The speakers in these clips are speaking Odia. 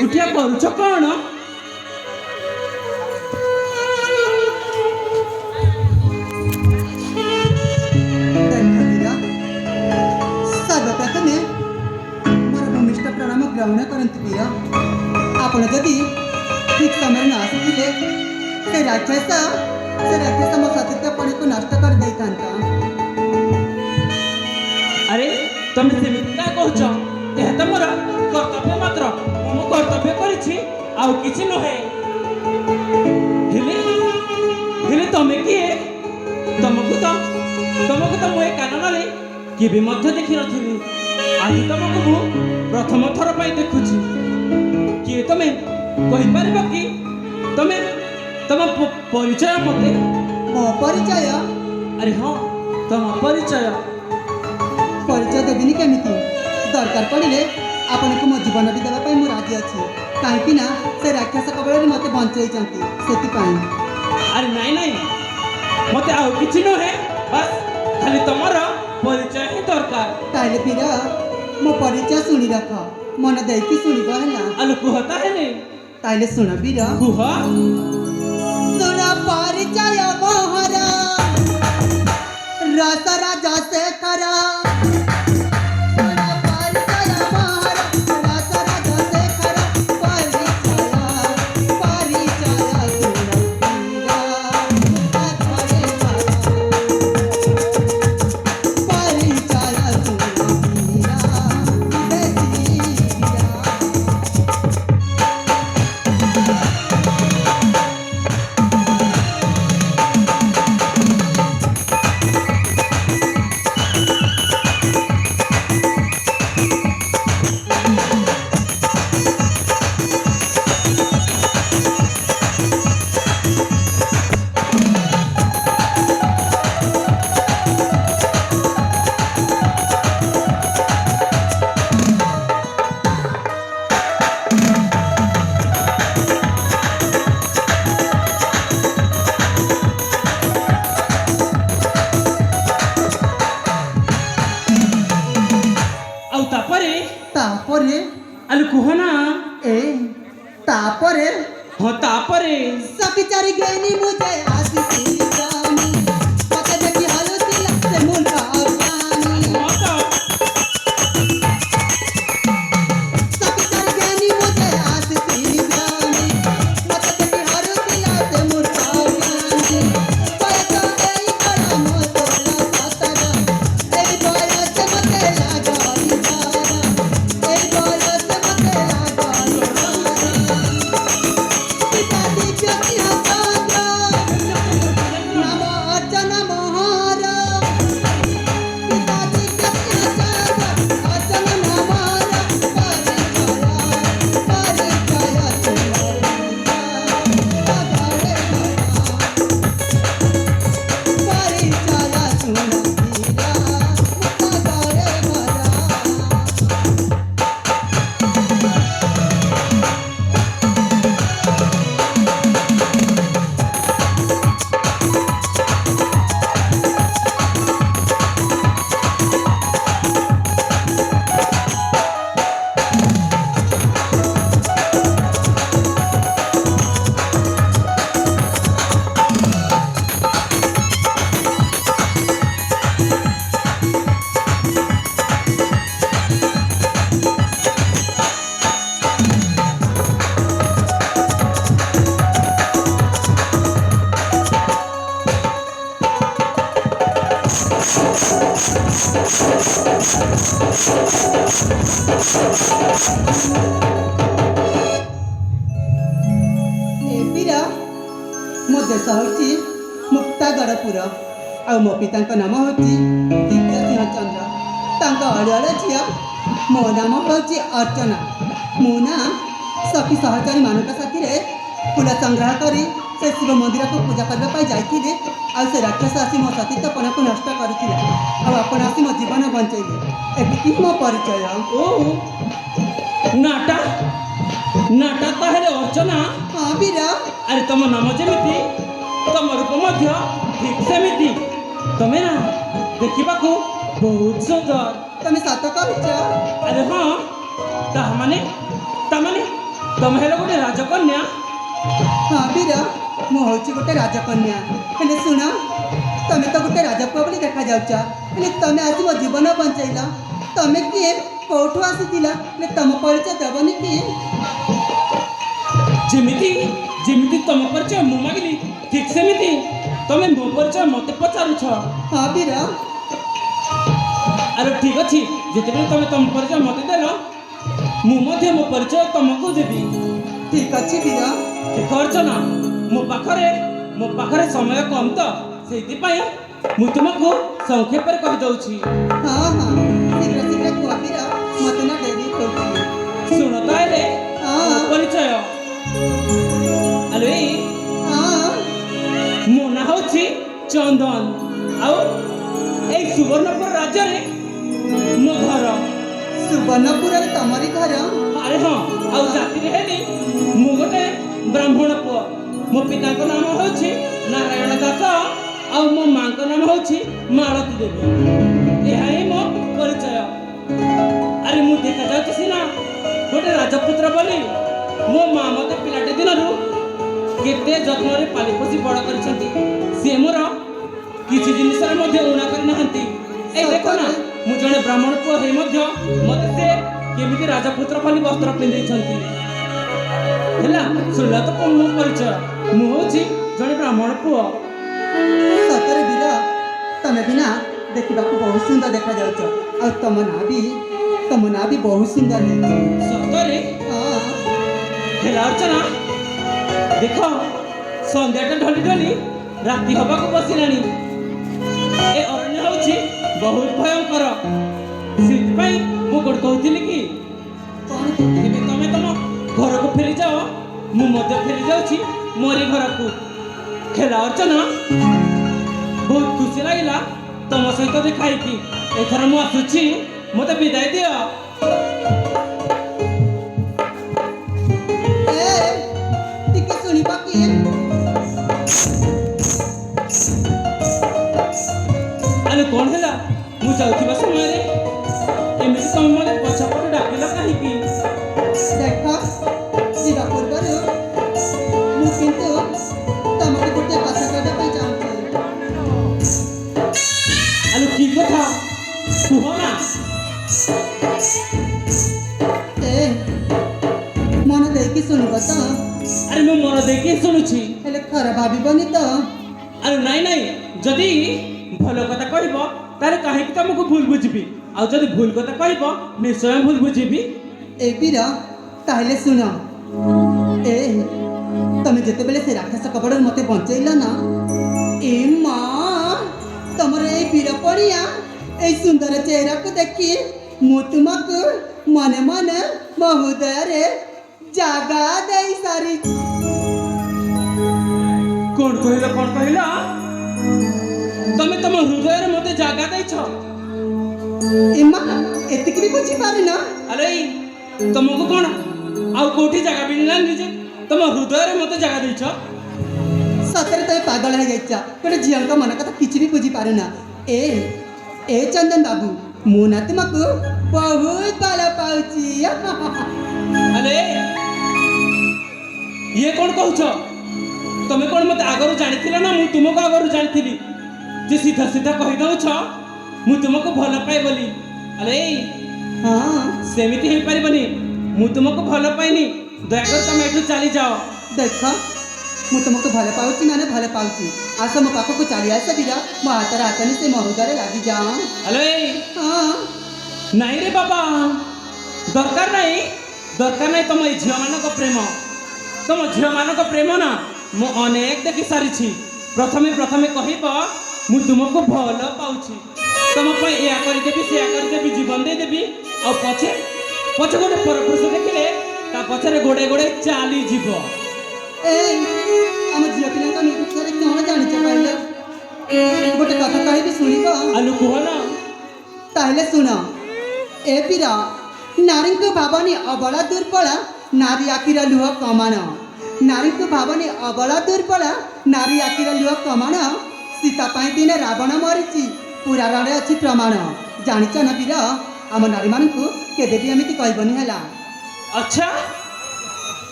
ଏକୁଟିଆ କରୁଛ କ'ଣ? ସର୍ବପ୍ରଥମେ ମୋର ଭୂମିଷ୍ଠ ପ୍ରଣାମ ଗ୍ରହଣ କରନ୍ତୁ ପ୍ରିୟ। ଆପଣ ଯଦି ଠିକ୍ ସମୟରେ ନ ଆସିଥିଲେ ସେ ରାକ୍ଷସ ମୋ ସତୀତ୍ୱ ପଣିକୁ ନଷ୍ଟ କରିଦେଇଥାନ୍ତା। ଆରେ ତମେ ସେମିତି କାଁ କହୁଛ? ଏହା ତ ମୋର କର୍ତ୍ତବ୍ୟ ମାତ୍ର। ମୁଁ କର୍ତ୍ତବ୍ୟ କରିଛି, ଆଉ କିଛି ନୁହେଁ। ହେଲେ ତମେ କିଏ? ତମକୁ ତ ମୁଁ ଏ କାନନରେ କେବେ ମଧ୍ୟ ଦେଖିନଥିଲି। ଆଜି ତମକୁ ମୁଁ ପ୍ରଥମ ଥର ପାଇଁ ଦେଖୁଛି। କିଏ ତମେ କହିପାରିବ କି? ତମ ପରିଚୟ ମୋତେ? ମୋ ପରିଚୟ? ଆରେ ହଁ, ତମ ପରିଚୟ ଦେବିନି କେମିତି? ଦରକାର ପଡ଼ିଲେ ଆପଣଙ୍କୁ ମୋ ଜୀବନ ବି ଦେବା ପାଇଁ ମୁଁ ରାଜି ଅଛି। କାହିଁକି ନା ସେ ରାକ୍ଷସ କବଳରୁ ମୋତେ ବଞ୍ଚେଇଛନ୍ତି, ସେଥିପାଇଁ। ଆରେ ନାଇଁ, ମୋତେ ଆଉ କିଛି ନୁହେଁ, ବାସ୍ ଖାଲି ତମର ପରିଚୟ ହିଁ ଦରକାର। ତାହେଲେ ପ୍ରିୟ, ମୋ ପରିଚୟ ଶୁଣି ରଖ, ମନ ଦେଇକି ଶୁଣିବ ହେଲା। ଆଲୋ କୁହ ତାହେଲେ ଶୁଣ ବୀର। କୁହ। ଶୁଣ ପରିଚୟ ମୋହର ରସରାଜ ଶେଖର। ତାପରେ ଆଲୋ କୁହ ନା। ତାପରେ ହଁ ତାପରେ ସଖୀ ଚାରି ଗେନି ମୁझे ଆସିଛି ଜାନି, ମତେ ଦେଖି ହଲୁଥିଲା ସେ ମୁଣ୍ଡ ଅଜ୍ଞାନୀ। ସଖୀ ଚାରି ଗେନି ମୁझे ଆସିଛି ଜାନି, ମତେ ଦେଖି ହଲୁଥିଲା ସେ ମୁଣ୍ଡ ଅଜ୍ଞାନୀ। ବୟସ ଏଇ କଣ ମୋ 16-17, ଏଇ ବୟସ ମତେ ଲାଗନି ଧାରା, ଏଇ ବୟସ ମତେ ଲାଗନି ଧାରା। ପିତା ଦିବ୍ୟ ସିଂହ ଚନ୍ଦ୍ର, ନାମ ଅର୍ଚ୍ଚନା ମୋହର। ପିତା ଦିବ୍ୟ ସିଂହ ଚନ୍ଦ୍ର, ଅର୍ଚ୍ଚନା ମୋହର। ପରିଚୟ ମୋ ଦେଶ ହେଉଛି ମୁକ୍ତାଗଡ଼ପୁର, ଆଉ ମୋ ପିତାଙ୍କ ନାମ ହେଉଛି ଦିବ୍ୟ ସିଂହ ଚନ୍ଦ୍ର। ତାଙ୍କ ଅଳିଅଳ ଝିଅ ମୋ ନାମ ହେଉଛି ଅର୍ଚ୍ଚନା। ମୁଁ ନା ସଖୀ ସହଚରୀମାନଙ୍କ ସାଥିରେ ଫୁଲ ସଂଗ୍ରହ କରି ସେ ଶିବ ମନ୍ଦିରକୁ ପୂଜା କରିବା ପାଇଁ ଯାଇଥିଲି, ଆଉ ସେ ରାକ୍ଷସ ଆସି ମୋ ସତୀତ୍ୱପଣାକୁ ନଷ୍ଟ କରିଥିଲା, ଆଉ ଆପଣ ଆସି ମୋ ଜୀବନ ବଞ୍ଚେଇଲେ। ଏତିକି ମୋ ପରିଚୟ। ଓ ନାଟା ତାହେଲେ ଅର୍ଚ୍ଚନା? ହଁ ବୀର। ଆରେ ତମ ନାମ ଯେମିତି ତମ ରୂପ ମଧ୍ୟ ଠିକ୍ ସେମିତି। ତମେ ନା ଦେଖିବାକୁ ବହୁତ ସୁନ୍ଦର। ତମେ ସତ କହୁଛ? ଆରେ ହଁ, ତାମାନେ ତମେ ହେଲେ ଗୋଟେ ରାଜକନ୍ୟା। ହଁ ବୀର, ମୁଁ ହେଉଛି ଗୋଟେ ରାଜକନ୍ୟା। ହେଲେ ଶୁଣ, ତମେ ତ ଗୋଟେ ରାଜପୁଅ ବୋଲି ଦେଖାଯାଉଛ, ହେଲେ ତମେ ଆଜି ମୋ ଜୀବନ ବଞ୍ଚାଇଲ। ତମେ କିଏ, କୋଉଠୁ ଆସିଥିଲ, ହେଲେ ତମ ପରିଚୟ ଦେବନି କି? ଯେମିତି ଯେମିତି ତମ ପରିଚୟ ମୁଁ ମାଗିଲି, ଠିକ ସେମିତି ତମେ ମୋ ପରିଚୟ ମତେ ପଚାରୁଛ। ହଁ ବୀର। ଆରେ ଠିକ ଅଛି, ଯେତେବେଳେ ତମେ ତମ ପରିଚୟ ମତେ ଦେଲ, ମୁଁ ମଧ୍ୟ ମୋ ପରିଚୟ ତମକୁ ଦେବି। ଠିକ ଅଛି ବୀର। ଦେଖ ଅର୍ଚ୍ଚନା, ମୋ ପାଖରେ ସମୟ କମ ତ, ସେଇଥିପାଇଁ ମୁଁ ତୁମକୁ ସଂକ୍ଷେପରେ କହିଦଉଛି। ହଁ ହଁ, ଶୀଘ୍ର ଶୀଘ୍ର କୁହ ବୀର, ମତେ ନା ଡେରି କରୁଛି। ଶୁଣ ତାହେଲେ ମୋ ପରିଚୟ। ଆରେ ହଁ ମୋ ନାଁ ହେଉଛି ଚନ୍ଦନ, ଆଉ ଏଇ ସୁବର୍ଣ୍ଣପୁର ରାଜ୍ୟରେ ମୋ ଘର। ସୁବର୍ଣ୍ଣପୁରରେ ତମରି ଘର? ଆରେ ହଁ, ଆଉ ଜାତିରେ ହେଲି ମୁଁ ଗୋଟେ ବ୍ରାହ୍ମଣ ପୁଅ। ମୋ ପିତାଙ୍କ ନାମ ହେଉଛି ନାରାୟଣ ଦାସ, ଆଉ ମୋ ମାଙ୍କ ନାମ ହେଉଛି ମାଳତୀ ଦେବୀ। ଏହା ହିଁ ମୋ ପରିଚୟ। ଆରେ ମୁଁ ଦେଖାଯାଉଛି ସିନା ଗୋଟେ ରାଜପୁତ୍ର ବୋଲି, ମୋ ମା ମତେ ପିଲାଟେ ଦିନରୁ କେତେ ଯତ୍ନରେ ପାଳି ପୋଷି ବଡ଼ କରିଛନ୍ତି। ସିଏ ମୋର କିଛି ଜିନିଷରେ ମଧ୍ୟ ଉଣା କରିନାହାନ୍ତି। ଏଇ ଦେଖ ନା, ମୁଁ ଜଣେ ବ୍ରାହ୍ମଣ ପୁଅ ହେଇ ମଧ୍ୟ ମତେ ସେ କେମିତି ରାଜପୁତ୍ର ବୋଲି ବସ୍ତ୍ର ପିନ୍ଧେଇଛନ୍ତି। ହେଲା, ଶୁଣିଲା ତ ମୋ ପରିଚୟ, ମୁଁ ହେଉଛି ଜଣେ ବ୍ରାହ୍ମଣ ପୁଅ। ସତରେ ବୀର, ତମେ ବି ନା ଦେଖିବାକୁ ବହୁତ ସୁନ୍ଦର ଦେଖାଯାଉଛ, ଆଉ ତମ ନାଁ ବି ବହୁତ ସୁନ୍ଦର ହେଇଛି। ସତରେ ହଁ ହେଲା ଅର୍ଚ୍ଚନା, ଦେଖ ସନ୍ଧ୍ୟାଟା ଢଳି ଢଳି ରାତି ହବାକୁ ବସିଲାଣି। ଏ ଅରଣ୍ୟ ହେଉଛି ବହୁତ ଭୟଙ୍କର। ସେଥିପାଇଁ ମୁଁ କ'ଣ କହୁଥିଲି କି, କଣ ଏବେ ତମେ ତମ ଘରକୁ ଫେରିଯାଅ, ମୁଁ ମଧ୍ୟ ଫେରି ଯାଉଛି ମୋରି ଘରକୁ। ହେଲା ଅର୍ଚ୍ଚନା, ବହୁତ ଖୁସି ଲାଗିଲା ତମ ସହିତ ଦେଖା ହେଇକି। ଏଥର ମୁଁ ଆସୁଛି, ମୋତେ ବିଦାୟ ଦିଅ। ଏ ଟିକେ ଶୁଣିବ କି? ଆରେ କ'ଣ ହେଲା, ମୁଁ ଯାଉଥିବା ସମୟରେ ଏମିତି ତମେ ମୋତେ ପଛପଟେ ଡାକିଲ କାହିଁକି? ଦେଖ, ଯିବା ପୂର୍ବରୁ ମୁଁ କିନ୍ତୁ ତମକୁ ଗୋଟେ କଥା କହିବା ପାଇଁ ଚାହୁଁଛି। ଆରେ କି କଥା କୁହ ନା। ଏ ମନ ଦେଇକି ଶୁଣିବ ତ? ଆରେ ମୁଁ ମନ ଦେଇକି ଶୁଣୁଛି। ହେଲେ ଖରାପ ଭାବିବନି ତ? ଆରେ ନାଇଁ ନାଇଁ, ଯଦି ଭଲ କଥା କହିବ ତାହେଲେ କାହିଁକି ତମକୁ ଭୁଲ ବୁଝିବି, ଆଉ ଯଦି ଭୁଲ କଥା କହିବ ନିଶ୍ଚୟ ଭୁଲ ବୁଝିବି। ଏ ବୀର, ତାହେଲେ ଶୁଣ। ଏ ତମେ ଯେତେବେଳେ ସେ ରାକ୍ଷସ କବଳରୁ ମତେ ବଞ୍ଚେଇଲ ନା, ଏ ମା, ତମର ଏଇ ବୀର ପଣିଆ এই সুন্দর চেহারাকে দেখি ମୁଁ ତୁମକୁ ମନେ ମନେ ମୋ ହୃଦୟରେ ଜାଗା ଦେଇ ସାରିଛି। କ'ଣ କହିଲ ତମେ ତମ ହୃଦୟରେ ମୋତେ ଜାଗା ଦେଇଛ? ଏମା ଏତିକି ବି ବୁଝିପାରିନ? ଆରେ ତମକୁ କ'ଣ ଆଉ କୋଉଠି ଜାଗା ମିଳିଲାନି ଯେ ତମ ହୃଦୟରେ ମୋତେ ଜାଗା ଦେଇଛ? ସତରେ ତମେ ପାଗଳ ହେଇଯାଇଛ, ଗୋଟେ ଝିଅଙ୍କ ମନ କଥା କିଛି ବି ବୁଝିପାରୁନା। ଏ ଚନ୍ଦନ ବାବୁ, ମୁଁ ନା ତୁମକୁ ବହୁତ ଭଲ ପାଉଛି। ଆରେ ଇଏ କ'ଣ କହୁଛ? ତମେ କ'ଣ ମୋତେ ଆଗରୁ ଜାଣିଥିଲ ନା ମୁଁ ତୁମକୁ ଆଗରୁ ଜାଣିଥିଲି ଯେ ସିଧା ସିଧା କହିଦେଉଛ ମୁଁ ତୁମକୁ ଭଲ ପାଏ ବୋଲି? ଆରେ ହଁ, ସେମିତି ହେଇପାରିବନି, ମୁଁ ତୁମକୁ ଭଲ ପାଇନି। ଦୟାକରି ତମେ ଏଠୁ ଚାଲିଯାଅ। ଦେଖ, ମୁଁ ତୁମକୁ ଭଲ ପାଉଛି ମାନେ ଭଲ ପାଉଛି। ଆସ ମୋ ପାଖକୁ ଚାଲି ଆସ ବୀର, ମୋ ହାତରେ ହାତ ନେଇ ସେ ମୋ ହୃଦୟରେ ଲାଗିଯାଅ। ଆରେ ହଁ, ନାଇଁ ରେ ବାବା, ଦରକାର ନାହିଁ ତମ ଏଇ ଝିଅମାନଙ୍କ ପ୍ରେମ। ତମ ଝିଅମାନଙ୍କ ପ୍ରେମ ନା ମୁଁ ଅନେକ ଦେଖି ସାରିଛି। ପ୍ରଥମେ କହିବ ମୁଁ ତୁମକୁ ଭଲ ପାଉଛି, ତମ ପାଇଁ ଏୟା କରିଦେବି ସେୟା କରିଦେବି, ଜୀବନ ଦେଇଦେବି, ଆଉ ପଛେ ଗୋଟେ ପରପୁରୁଷ ଦେଖିଲେ ତା ପଛରେ ଗୋଡ଼େ ଚାଲିଯିବ। ଏଇ ଆମ ଝିଅ ପିଲାଙ୍କ ବିଷୟରେ କ'ଣ ଜାଣିଛ କହିଲ? ଗୋଟେ କଥା କହିବି ଶୁଣିବ? ଆଲୁ କୁହ ନା। ତାହେଲେ ଶୁଣ। ଏ ବୀର, ନାରୀଙ୍କୁ ଭାବନି ଅବଳା ଦୁର୍ବଳା, ନାରୀ ଆଖିର ଲୁହ କମାଣ। ନାରୀଙ୍କୁ ଭାବନି ଅବଳା ଦୁର୍ବଳା, ନାରୀ ଆଖିର ଲୁହ କମାଣ। ସୀତା ପାଇଁ ଦିନେ ରାବଣ ମରିଛି, ପୁରାଣରେ ଅଛି ପ୍ରମାଣ। ଜାଣିଛ ନା ବୀର, ଆମ ନାରୀମାନଙ୍କୁ କେବେ ବି ଏମିତି କହିବନି ହେଲା। ଆଚ୍ଛା,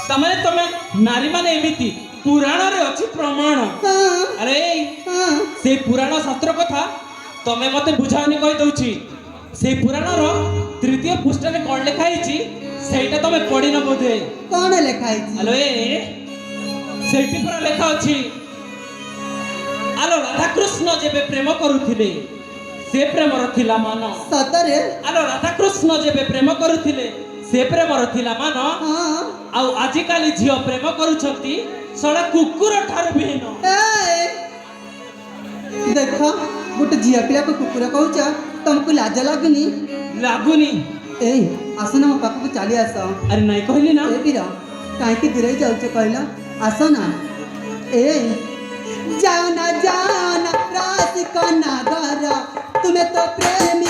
तमें तमें नारी माने एमिति पुराण रे अछि प्रमाण हाँ अरे हाँ से पुराण शास्त्र कथा तमें मते बुझावनी कहि दउछि से पुराण रो तृतीय पृष्ठ रे कोन लिखा हिची सेटा तमें पढि न बोधे कौन लिखाई हेलो सेठी पूरा लेखा अछि आलो राधा कृष्ण जेबे प्रेम करुथिले से प्रेम रथिला मान सतरे आलो राधा कृष्ण जेबे प्रेम करुथिले से प्रेम रथिला मान हाँ आउ आजि काली झियो प्रेम करूछंती सडा कुकुर ठार बिहीन ए देखो गोटे झिया पिला को कुकुर कहूच तुमको लाज लगुनी लागुनी ए आसन मो पाखକୁ ଚାଲି ଆସ अरे नहीं कहली ना ए बीरा काहे दूरे जाउछ कहला आस ना ए जाओ ना रास को नागर तुम्हें तो प्रेमी